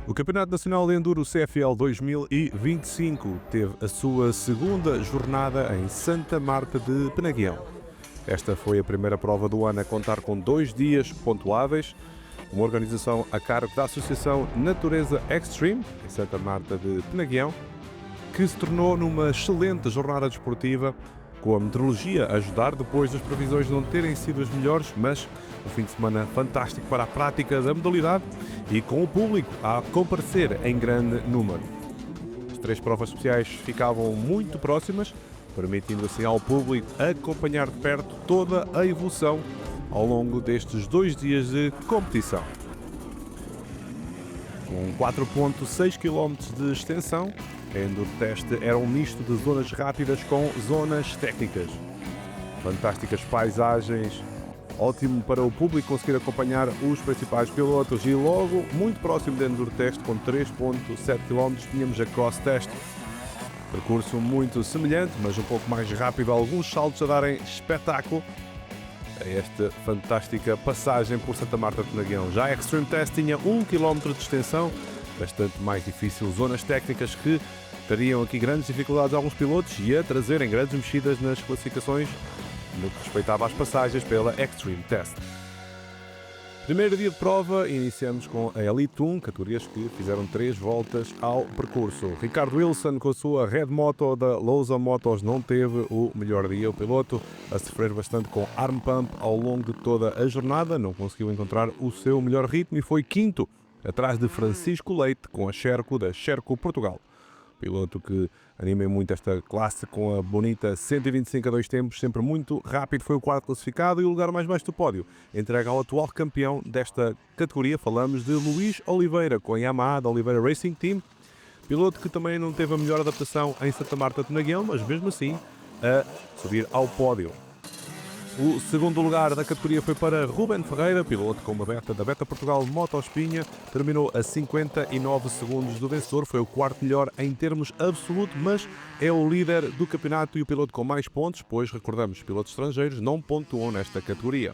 O Campeonato Nacional de Enduro CFL 2025 teve a sua segunda jornada em Santa Marta de Penaguião. Esta foi a primeira prova do ano a contar com 2 dias pontuáveis, uma organização a cargo da Associação Natureza Extreme, em Santa Marta de Penaguião, que se tornou numa excelente jornada desportiva, com a meteorologia a ajudar depois das previsões não terem sido as melhores, mas um fim de semana fantástico para a prática da modalidade e com o público a comparecer em grande número. As 3 provas especiais ficavam muito próximas, permitindo assim ao público acompanhar de perto toda a evolução ao longo destes 2 dias de competição. Com 4,6 km de extensão, a Enduro Test era um misto de zonas rápidas com zonas técnicas. Fantásticas paisagens, ótimo para o público conseguir acompanhar os principais pilotos e logo, muito próximo da Enduro Test, com 3,7 km, tínhamos a Cross Test. Percurso muito semelhante, mas um pouco mais rápido, alguns saltos a darem espetáculo a esta fantástica passagem por Santa Marta de Penaguião. Já a Extreme Test tinha 1 km de extensão, bastante mais difícil, zonas técnicas que teriam aqui grandes dificuldades a alguns pilotos e a trazerem grandes mexidas nas classificações no que respeitava às passagens pela Extreme Test. Primeiro dia de prova, iniciamos com a Elite 1, categorias que fizeram 3 voltas ao percurso. Ricardo Wilson, com a sua Red Moto da Lousa Motos, não teve o melhor dia. O piloto a sofrer bastante com arm pump ao longo de toda a jornada, não conseguiu encontrar o seu melhor ritmo e foi quinto, atrás de Francisco Leite, com a Sherco da Sherco Portugal. Piloto que anima muito esta classe com a bonita 125 a 2 tempos, sempre muito rápido, foi o quarto classificado e o lugar mais baixo do pódio entrega ao atual campeão desta categoria. Falamos de Luís Oliveira, com a Yamaha da Oliveira Racing Team, piloto que também não teve a melhor adaptação em Santa Marta de Penaguião, mas mesmo assim a subir ao pódio. O segundo lugar da categoria foi para Ruben Ferreira, piloto com uma Beta da Beta Portugal Motospinha, terminou a 59 segundos do vencedor, foi o quarto melhor em termos absolutos, mas é o líder do campeonato e o piloto com mais pontos, pois recordamos, pilotos estrangeiros não pontuam nesta categoria.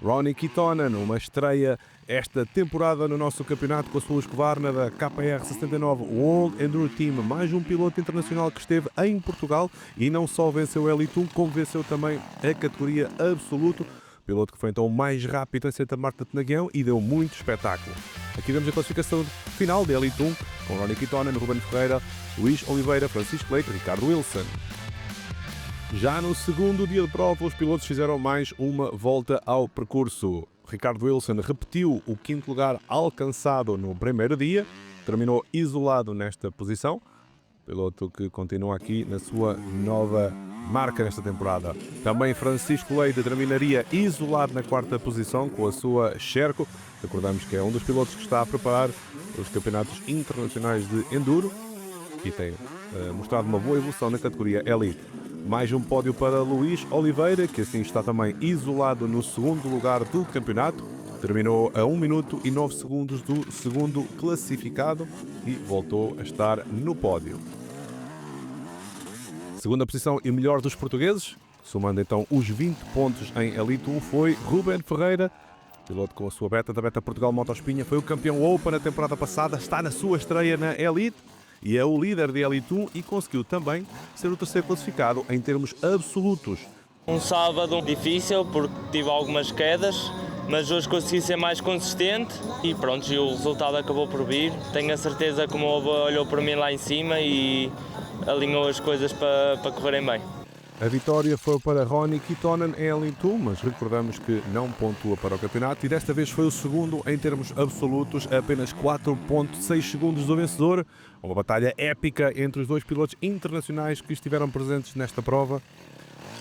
Ronnie Kitonen, uma estreia esta temporada no nosso campeonato com a sua Husqvarna da KR69 World Enduro Team, mais um piloto internacional que esteve em Portugal e não só venceu o Elite 1, como venceu também a categoria absoluto, piloto que foi então o mais rápido em Santa Marta de Penaguião e deu muito espetáculo. Aqui vemos a classificação final da Elite 1, com Ronnie Kitonen, Ruben Ferreira, Luís Oliveira, Francisco Leite e Ricardo Wilson. Já no segundo dia de prova, os pilotos fizeram mais uma volta ao percurso. Ricardo Wilson repetiu o 5º lugar alcançado no primeiro dia, terminou isolado nesta posição, piloto que continua aqui na sua nova marca nesta temporada. Também Francisco Leite terminaria isolado na 4ª posição com a sua Sherco. Recordamos que é um dos pilotos que está a preparar os campeonatos internacionais de Enduro e tem mostrado uma boa evolução na categoria Elite. Mais um pódio para Luís Oliveira, que assim está também isolado no segundo lugar do campeonato. Terminou a 1 minuto e 9 segundos do segundo classificado e voltou a estar no pódio. Segunda posição e melhor dos portugueses, somando então os 20 pontos em Elite 1, foi Ruben Ferreira, piloto com a sua Beta da Beta Portugal Motospinha, foi o campeão Open na temporada passada, está na sua estreia na Elite e é o líder de Elite 1 e conseguiu também ser o terceiro classificado em termos absolutos. Um sábado difícil porque tive algumas quedas, mas hoje consegui ser mais consistente e pronto, e o resultado acabou por vir. Tenho a certeza que o meu avô olhou por mim lá em cima e alinhou as coisas para correrem bem. A vitória foi para Ronnie Kitonen em Elite 1, mas recordamos que não pontua para o campeonato e desta vez foi o segundo em termos absolutos, a apenas 4,6 segundos do vencedor. Uma batalha épica entre os 2 pilotos internacionais que estiveram presentes nesta prova,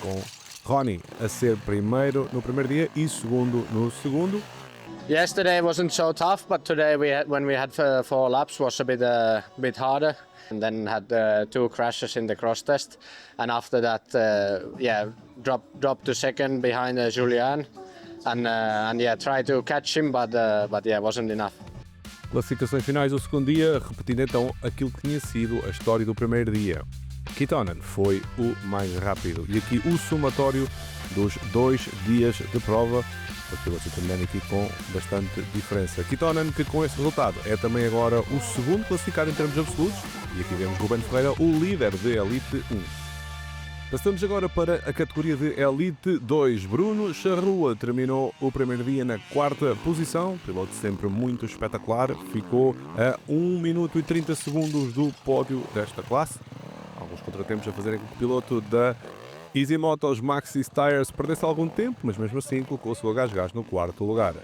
com Ronnie a ser primeiro no primeiro dia e segundo no segundo. Yesterday wasn't so tough, but today when we had 4 laps was a bit harder. And then had 2 crashes in the cross test, and after that, dropped to second behind Julian, and tried to catch him, but wasn't enough. Classificações finais do segundo dia, repetindo então aquilo que tinha sido a história do primeiro dia. Kittonen foi o mais rápido. E aqui o somatório dos 2 dias de prova. Os pilotos também aqui com bastante diferença. Kittonen, que com este resultado é também agora o segundo classificado em termos absolutos. E aqui vemos Ruben Ferreira, o líder de Elite 1. Passamos agora para a categoria de Elite 2. Bruno Charrua terminou o primeiro dia na 4ª posição. Piloto sempre muito espetacular. Ficou a 1 minuto e 30 segundos do pódio desta classe. Alguns contratempos a fazerem com que o piloto da Easy Motos Maxxis Tires perdesse algum tempo, mas mesmo assim colocou-se o Gasgas no 4º lugar.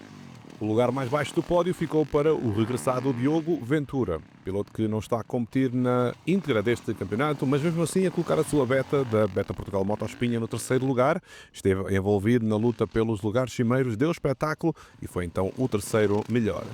O lugar mais baixo do pódio ficou para o regressado Diogo Ventura, piloto que não está a competir na íntegra deste campeonato, mas mesmo assim a colocar a sua beta da Beta Portugal Motospinha no 3º lugar. Esteve envolvido na luta pelos lugares cimeiros, deu espetáculo e foi então o 3º melhor.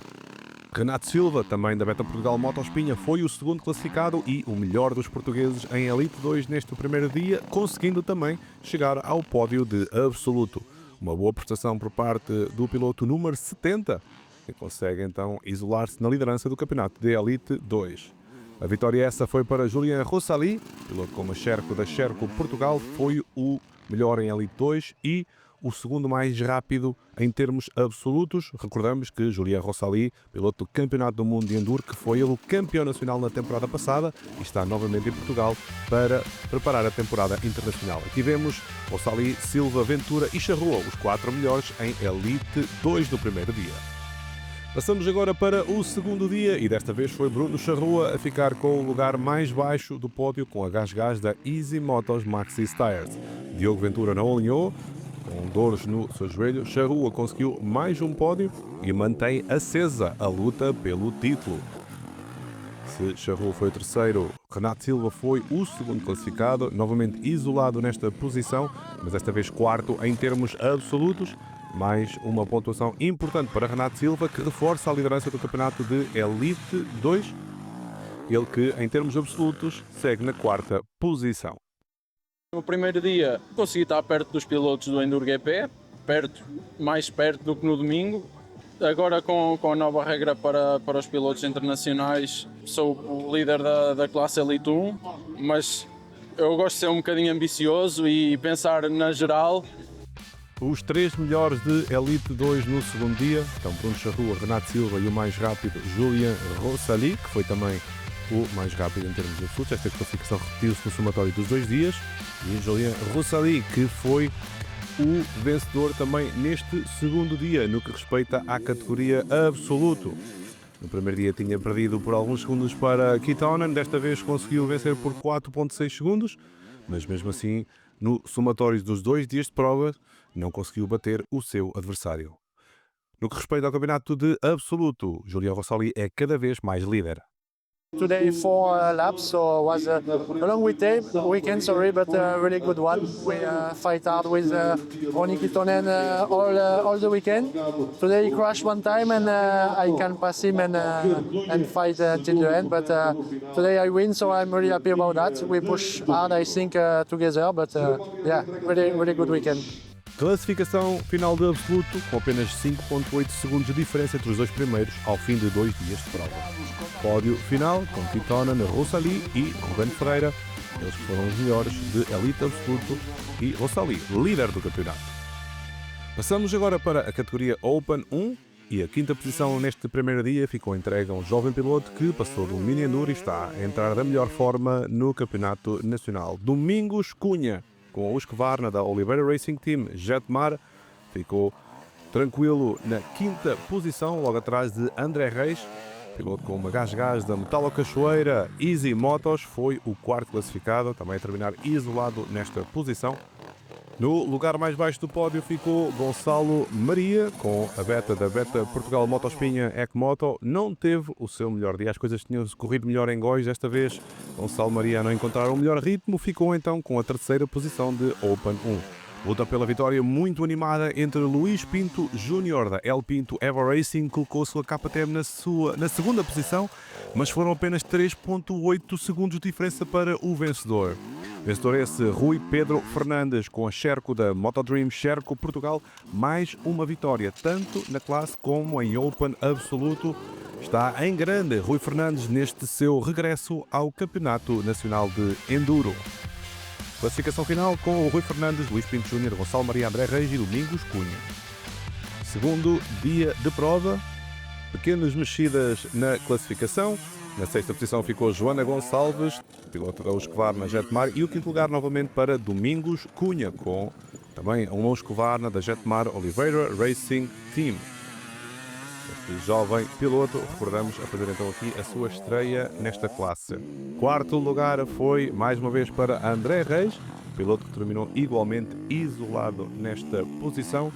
Renato Silva, também da Beta Portugal Motospinha, foi o segundo classificado e o melhor dos portugueses em Elite 2 neste primeiro dia, conseguindo também chegar ao pódio de absoluto. Uma boa prestação por parte do piloto número 70, que consegue então isolar-se na liderança do campeonato de Elite 2. A vitória essa foi para Julien Rossali, piloto com a Sherco da Sherco Portugal, foi o melhor em Elite 2 e o segundo mais rápido em termos absolutos. Recordamos que Julien Rossali, piloto do Campeonato do Mundo de Enduro, que foi ele campeão nacional na temporada passada e está novamente em Portugal para preparar a temporada internacional. Aqui vemos Rossali, Silva, Ventura e Charrua, os 4 melhores em Elite 2 do primeiro dia. Passamos agora para o segundo dia e desta vez foi Bruno Charrua a ficar com o lugar mais baixo do pódio com a Gasgas da Easy Motos Maxxis Tires. Diogo Ventura não alinhou, com dores no seu joelho. Charrua conseguiu mais um pódio e mantém acesa a luta pelo título. Se Charrua foi o 3º, Renato Silva foi o segundo classificado, novamente isolado nesta posição, mas desta vez 4º em termos absolutos. Mais uma pontuação importante para Renato Silva, que reforça a liderança do campeonato de Elite 2. Ele que, em termos absolutos, segue na 4ª posição. No primeiro dia consegui estar perto dos pilotos do Enduro GP, mais perto do que no domingo. Agora com a nova regra para os pilotos internacionais, sou o líder da classe Elite 1, mas eu gosto de ser um bocadinho ambicioso e pensar na geral. Os 3 melhores de Elite 2 no segundo dia, então Bruno Charrua, Renato Silva e o mais rápido Julien Rossali, que foi também o mais rápido em termos de absolutos. Esta classificação repetiu-se no somatório dos 2 dias. E Julien Rossali, que foi o vencedor também neste segundo dia, no que respeita à categoria absoluto. No primeiro dia tinha perdido por alguns segundos para Kittonen, desta vez conseguiu vencer por 4,6 segundos, mas mesmo assim, no somatório dos 2 dias de prova, não conseguiu bater o seu adversário. No que respeita ao campeonato de absoluto, Julien Rossali é cada vez mais líder. Today 4 laps, so it was a long weekend, but a really good one. We fight hard with Ronnie Kittonen all the weekend. Today he crashed one time and I can pass him and fight till the end, but today I win, so I'm really happy about that. We push hard, I think, together, but yeah, really good weekend. Classificação final de absoluto, com apenas 5,8 segundos de diferença entre os 2 primeiros ao fim de 2 dias de prova. Pódio final com Kittonen, Rossali e Ruben Ferreira, eles que foram os melhores de Elite absoluto, e Rossali, líder do campeonato. Passamos agora para a categoria Open 1 e a 5ª posição neste primeiro dia ficou entregue a um jovem piloto que passou do Mini Enduro e está a entrar da melhor forma no campeonato nacional. Domingos Cunha, com a Husqvarna da Oliveira Racing Team Jetmar, ficou tranquilo na 5ª posição, logo atrás de André Reis. Piloto com uma Gasgas da Metalo Cachoeira Easy Motos foi o 4º classificado, também a terminar isolado nesta posição. No lugar mais baixo do pódio ficou Gonçalo Maria, com a beta da Beta Portugal Motospinha Ecmoto. Não teve o seu melhor dia, as coisas tinham corrido melhor em Góis desta vez. Gonçalo Maria a não encontrar o melhor ritmo, ficou então com a 3ª posição de Open 1. Luta pela vitória muito animada entre Luís Pinto Júnior da El Pinto Evo Racing, colocou sua KTM na 2ª posição, mas foram apenas 3,8 segundos de diferença para o vencedor. Vencedor esse Rui Pedro Fernandes com a Sherco da Motodream Sherco Portugal, mais uma vitória, tanto na classe como em Open absoluto. Está em grande Rui Fernandes neste seu regresso ao Campeonato Nacional de Enduro. Classificação final com o Rui Fernandes, Luís Pinto Júnior, Gonçalo Maria, André Reis e Domingos Cunha. Segundo dia de prova, pequenas mexidas na classificação. Na sexta posição ficou Joana Gonçalves, piloto da Husqvarna Jetmar, e o quinto lugar novamente para Domingos Cunha, com também uma Husqvarna da Jetmar Oliveira Racing Team. Este jovem piloto, recordamos, a fazer então aqui a sua estreia nesta classe. Quarto lugar foi mais uma vez para André Reis, piloto que terminou igualmente isolado nesta posição.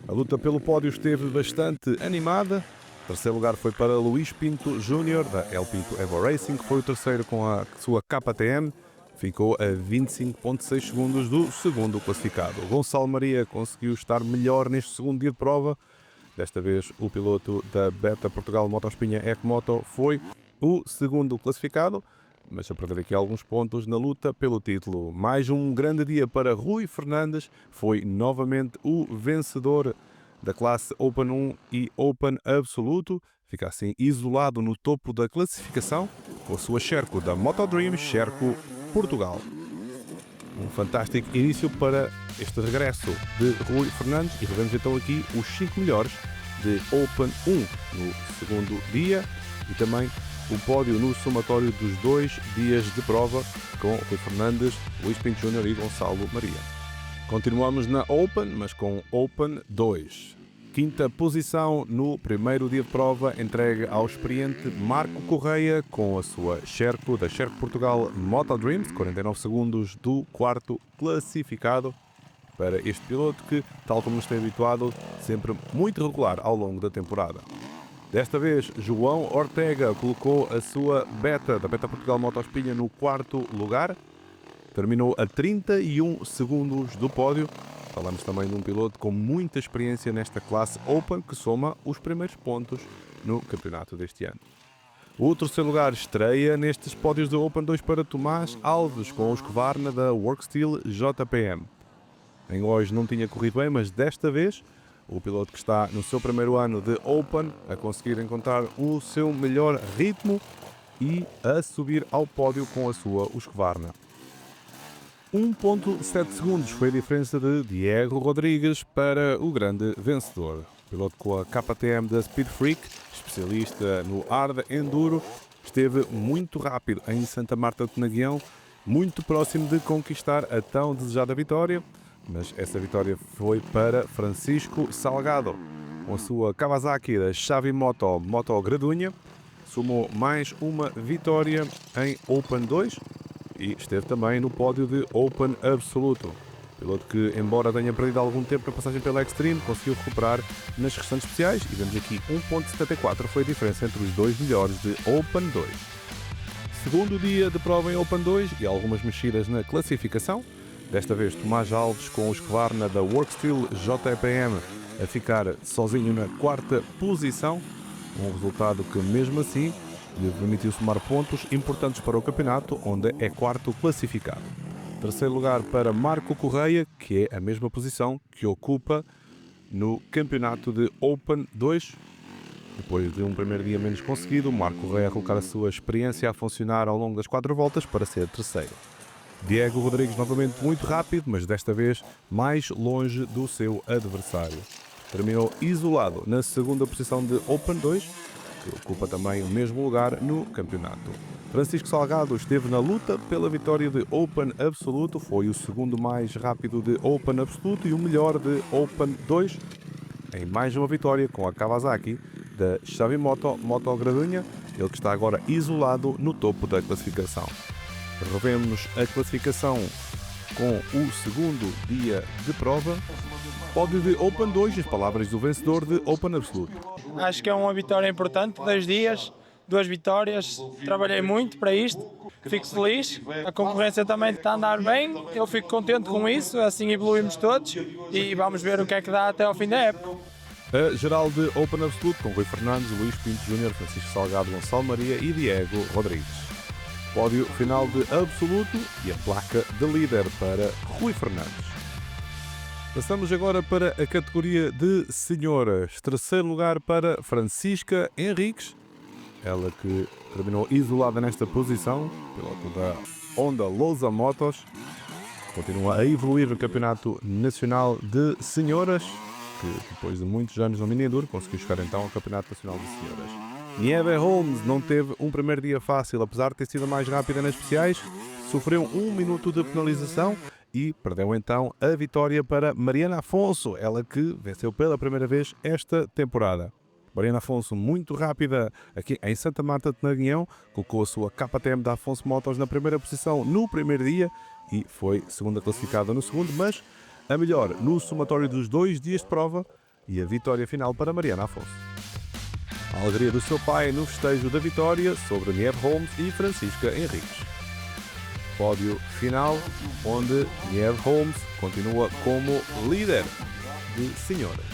A luta pelo pódio esteve bastante animada. Terceiro lugar foi para Luís Pinto Júnior, da El Pinto Evo Racing, que foi o terceiro com a sua KTM. Ficou a 25,6 segundos do segundo classificado. Gonçalo Maria conseguiu estar melhor neste segundo dia de prova. Desta vez, o piloto da Beta Portugal Motospinha Ecmoto foi o segundo classificado, mas a perder aqui alguns pontos na luta pelo título. Mais um grande dia para Rui Fernandes, foi novamente o vencedor da classe Open 1 e Open Absoluto. Fica assim isolado no topo da classificação com a sua Sherco da Motodream Sherco Portugal. Um fantástico início para este regresso de Rui Fernandes e revemos então aqui os 5 melhores de Open 1 no segundo dia e também o pódio no somatório dos 2 dias de prova com Rui Fernandes, Luís Pinto Júnior e Gonçalo Maria. Continuamos na Open, mas com Open 2. Quinta posição no primeiro dia de prova, entregue ao experiente Marco Correia com a sua Sherco da Sherco Portugal Motodream, 49 segundos do quarto classificado para este piloto que, tal como nos tem habituado, sempre muito regular ao longo da temporada. Desta vez, João Ortega colocou a sua Beta da Beta Portugal Motospinha no quarto lugar. Terminou a 31 segundos do pódio. Falamos também de um piloto com muita experiência nesta classe Open, que soma os primeiros pontos no campeonato deste ano. O terceiro lugar estreia nestes pódios do Open 2 para Tomás Alves, com o Husqvarna da Worksteel JPM. Em hoje não tinha corrido bem, mas desta vez o piloto que está no seu primeiro ano de Open a conseguir encontrar o seu melhor ritmo e a subir ao pódio com a sua Husqvarna. 1,7 segundos foi a diferença de Diego Rodrigues para o grande vencedor. O piloto com a KTM da Speed Freak, especialista no hard enduro, esteve muito rápido em Santa Marta de Penaguião, muito próximo de conquistar a tão desejada vitória, mas essa vitória foi para Francisco Salgado. Com a sua Kawasaki da Xavi Moto Gradunha, somou mais uma vitória em Open 2, e esteve também no pódio de Open Absoluto. Piloto que, embora tenha perdido algum tempo na passagem pela Extreme, conseguiu recuperar nas restantes especiais e vemos aqui 1,74 foi a diferença entre os dois melhores de Open 2. Segundo dia de prova em Open 2 e algumas mexidas na classificação. Desta vez Tomás Alves com o Husqvarna da Worksteel JPM a ficar sozinho na quarta posição. Um resultado que, mesmo assim, lhe permitiu somar pontos importantes para o campeonato, onde é quarto classificado. Terceiro lugar para Marco Correia, que é a mesma posição que ocupa no campeonato de Open 2. Depois de um primeiro dia menos conseguido, Marco Correia a colocar a sua experiência a funcionar ao longo das 4 voltas para ser terceiro. Diego Rodrigues novamente muito rápido, mas desta vez mais longe do seu adversário. Terminou isolado na segunda posição de Open 2, que ocupa também o mesmo lugar no campeonato. Francisco Salgado esteve na luta pela vitória de Open Absoluto, foi o segundo mais rápido de Open Absoluto e o melhor de Open 2, em mais uma vitória com a Kawasaki da Xavi Moto Gradunha, ele que está agora isolado no topo da classificação. Revemos a classificação com o segundo dia de prova. Pódio de Open 2, as palavras do vencedor de Open Absoluto. Acho que é uma vitória importante, 2 dias, 2 vitórias, trabalhei muito para isto, fico feliz, a concorrência também está a andar bem, eu fico contente com isso, assim evoluímos todos e vamos ver o que é que dá até ao fim da época. A geral de Open Absoluto com Rui Fernandes, Luís Pinto Júnior, Francisco Salgado, Gonçalo Maria e Diego Rodrigues. Pódio final de Absoluto e a placa de líder para Rui Fernandes. Passamos agora para a categoria de senhoras. Terceiro lugar para Francisca Henriques, ela que terminou isolada nesta posição, piloto da Honda Lousa Motos, continua a evoluir no Campeonato Nacional de Senhoras, que depois de muitos anos no Mini Enduro conseguiu chegar então ao Campeonato Nacional de Senhoras. Nieve Holmes não teve um primeiro dia fácil, apesar de ter sido a mais rápida nas especiais, sofreu 1 minuto de penalização e perdeu então a vitória para Mariana Afonso, ela que venceu pela primeira vez esta temporada. Mariana Afonso, muito rápida aqui em Santa Marta de Naguião, colocou a sua KTM da Afonso Motos na primeira posição no primeiro dia e foi segunda classificada no segundo, mas a melhor no somatório dos 2 dias de prova e a vitória final para Mariana Afonso. A alegria do seu pai no festejo da vitória sobre Nieve Holmes e Francisca Henriques. Pódio final, onde Nieve Holmes continua como líder de senhoras.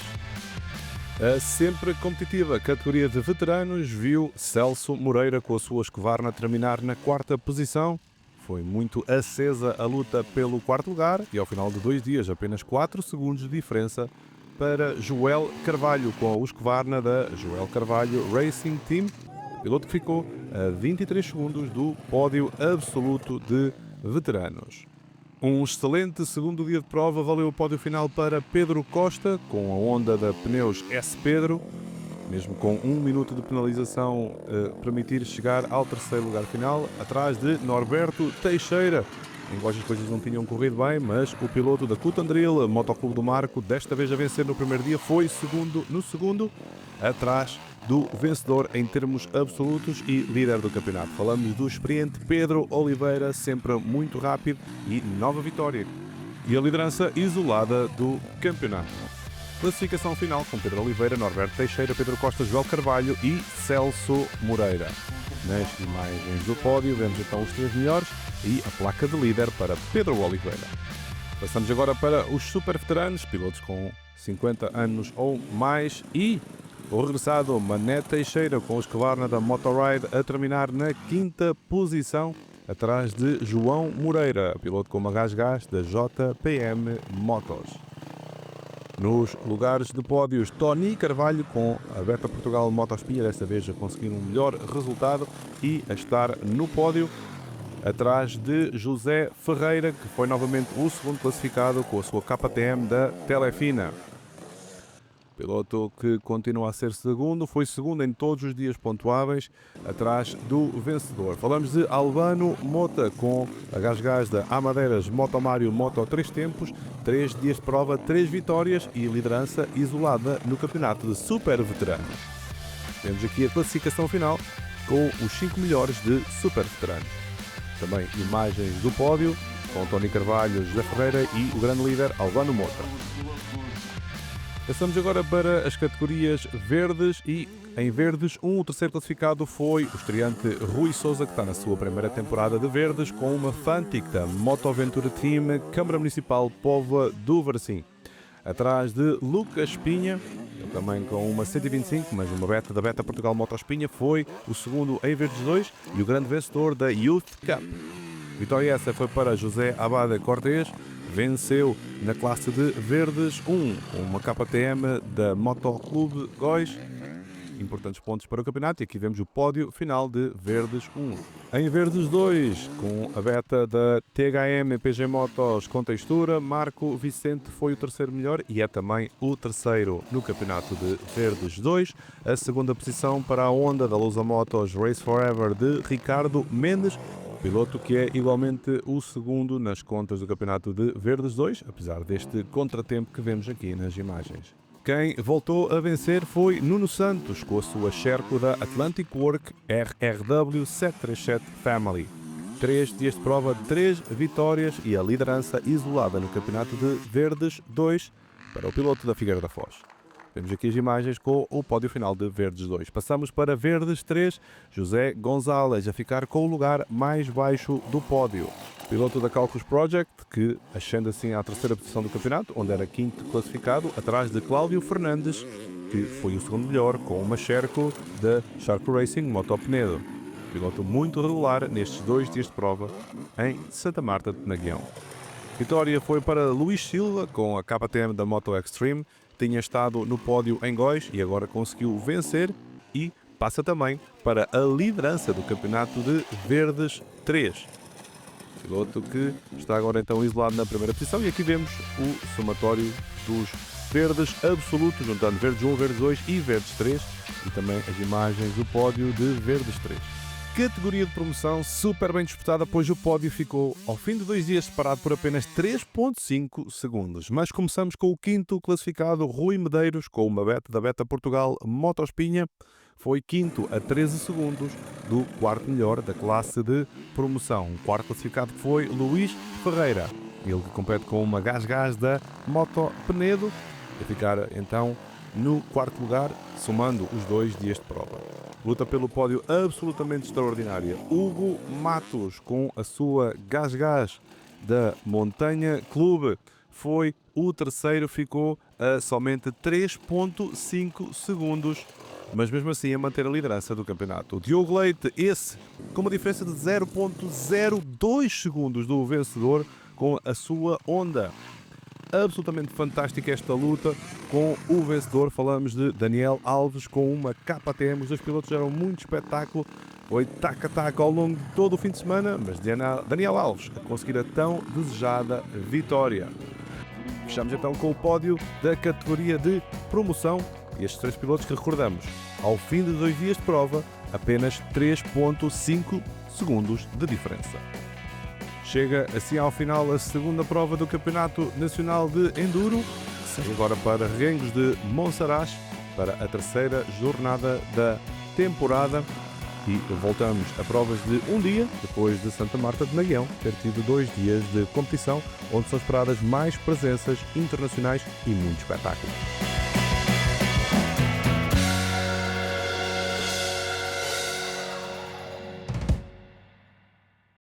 A sempre competitiva categoria de veteranos viu Celso Moreira com a sua Husqvarna terminar na 4ª posição. Foi muito acesa a luta pelo 4º lugar e ao final de 2 dias apenas 4 segundos de diferença para Joel Carvalho com a Husqvarna da Joel Carvalho Racing Team, piloto que ficou a 23 segundos do pódio absoluto de veteranos. Um excelente segundo dia de prova valeu o pódio final para Pedro Costa com a Honda da Pneus S Pedro, mesmo com 1 minuto de penalização permitir chegar ao 3º lugar final, atrás de Norberto Teixeira. Em Góis as coisas não tinham corrido bem, mas o piloto da Cutandril, Motoclube do Marco, desta vez a vencer no primeiro dia, foi segundo no segundo, atrás do vencedor em termos absolutos e líder do campeonato. Falamos do experiente Pedro Oliveira, sempre muito rápido e nova vitória. E a liderança isolada do campeonato. Classificação final com Pedro Oliveira, Norberto Teixeira, Pedro Costa, Joel Carvalho e Celso Moreira. Nas imagens do pódio vemos então os 3 melhores e a placa de líder para Pedro Oliveira. Passamos agora para os super veteranos, pilotos com 50 anos ou mais e o regressado Mané Teixeira com o Husqvarna da Motorride a terminar na 5ª posição, atrás de João Moreira, piloto com uma Gás da JPM Motos. Nos lugares de pódios, Tony Carvalho com a Beta Portugal Motospinha, desta vez a conseguir um melhor resultado e a estar no pódio, atrás de José Ferreira, que foi novamente o segundo classificado com a sua KTM da Telefina. Piloto que continua a ser segundo, foi segundo em todos os dias pontuáveis, atrás do vencedor. Falamos de Albano Mota com a Gás da Amadeiras Motomário Moto 3 tempos, 3 dias de prova, 3 vitórias e liderança isolada no campeonato de super veteranos. Temos aqui a classificação final com os 5 melhores de super veteranos. Também imagens do pódio com Tony Carvalho, José Ferreira e o grande líder Albano Mota. Passamos agora para as categorias verdes e em verdes o terceiro classificado foi o estreante Rui Sousa, que está na sua primeira temporada de verdes com uma Fantic da Motoventura Team Câmara Municipal Póvoa do Varzim. Atrás de Lucas Pinha, ele também com uma 125, mas uma beta da Beta Portugal Motospinha, foi o segundo em verdes 2 e o grande vencedor da Youth Cup. Vitória essa foi para José Abada Cortês, venceu na classe de Verdes 1, uma KTM da Motoclube Góis. Importantes pontos para o campeonato e aqui vemos o pódio final de Verdes 1. Em Verdes 2, com a beta da THM PG Motos com textura, Marco Vicente foi o terceiro melhor e é também o terceiro no campeonato de Verdes 2. A segunda posição para a Honda da Lousa Motos Race Forever de Ricardo Mendes, piloto que é igualmente o segundo nas contas do campeonato de Verdes 2, apesar deste contratempo que vemos aqui nas imagens. Quem voltou a vencer foi Nuno Santos, com a sua Sherco da Atlantic Work RRW 737 Family. 3 dias de prova, 3 vitórias e a liderança isolada no campeonato de Verdes 2 para o piloto da Figueira da Foz. Vemos aqui as imagens com o pódio final de Verdes 2. Passamos para Verdes 3, José Gonzalez a ficar com o lugar mais baixo do pódio. Piloto da Calcus Project, que ascende assim à terceira posição do campeonato, onde era quinto classificado, atrás de Cláudio Fernandes, que foi o segundo melhor, com uma Sherco da Shark Racing Moto Penedo. Piloto muito regular nestes 2 dias de prova em Santa Marta de Naguião. Vitória foi para Luís Silva, com a KTM da Moto Extreme, tinha estado no pódio em Góis e agora conseguiu vencer e passa também para a liderança do campeonato de Verdes 3. Piloto que está agora então isolado na primeira posição, e aqui vemos o somatório dos verdes absolutos, juntando Verdes 1, Verdes 2 e Verdes 3, e também as imagens do pódio de Verdes 3. Categoria de promoção super bem disputada, pois o pódio ficou ao fim de 2 dias separado por apenas 3,5 segundos. Mas começamos com o quinto classificado, Rui Medeiros, com uma beta da Beta Portugal Motospinha. Foi quinto a 13 segundos do quarto melhor da classe de promoção. O quarto classificado foi Luís Ferreira, ele que compete com uma Gás da Moto Penedo, a ficar então no quarto lugar, somando os 2 dias de prova. Luta pelo pódio absolutamente extraordinária. Hugo Matos, com a sua Gás da Montanha Clube, foi o terceiro, ficou a somente 3,5 segundos, mas mesmo assim a manter a liderança do campeonato. O Diogo Leite, esse com uma diferença de 0,02 segundos do vencedor com a sua Honda. Absolutamente fantástica esta luta com o vencedor. Falamos de Daniel Alves com uma KTM. Os dois pilotos deram muito espetáculo. Foi taca-taca ao longo de todo o fim de semana, mas Daniel Alves a conseguir a tão desejada vitória. Fechamos então com o pódio da categoria de promoção. E estes 3 pilotos que recordamos, ao fim de 2 dias de prova, apenas 3,5 segundos de diferença. Chega assim ao final a segunda prova do Campeonato Nacional de Enduro, que segue agora para Rengos de Monsaraz, para a terceira jornada da temporada. E voltamos a provas de um dia, depois de Santa Marta de Naguião ter tido 2 dias de competição, onde são esperadas mais presenças internacionais e muito espetáculo.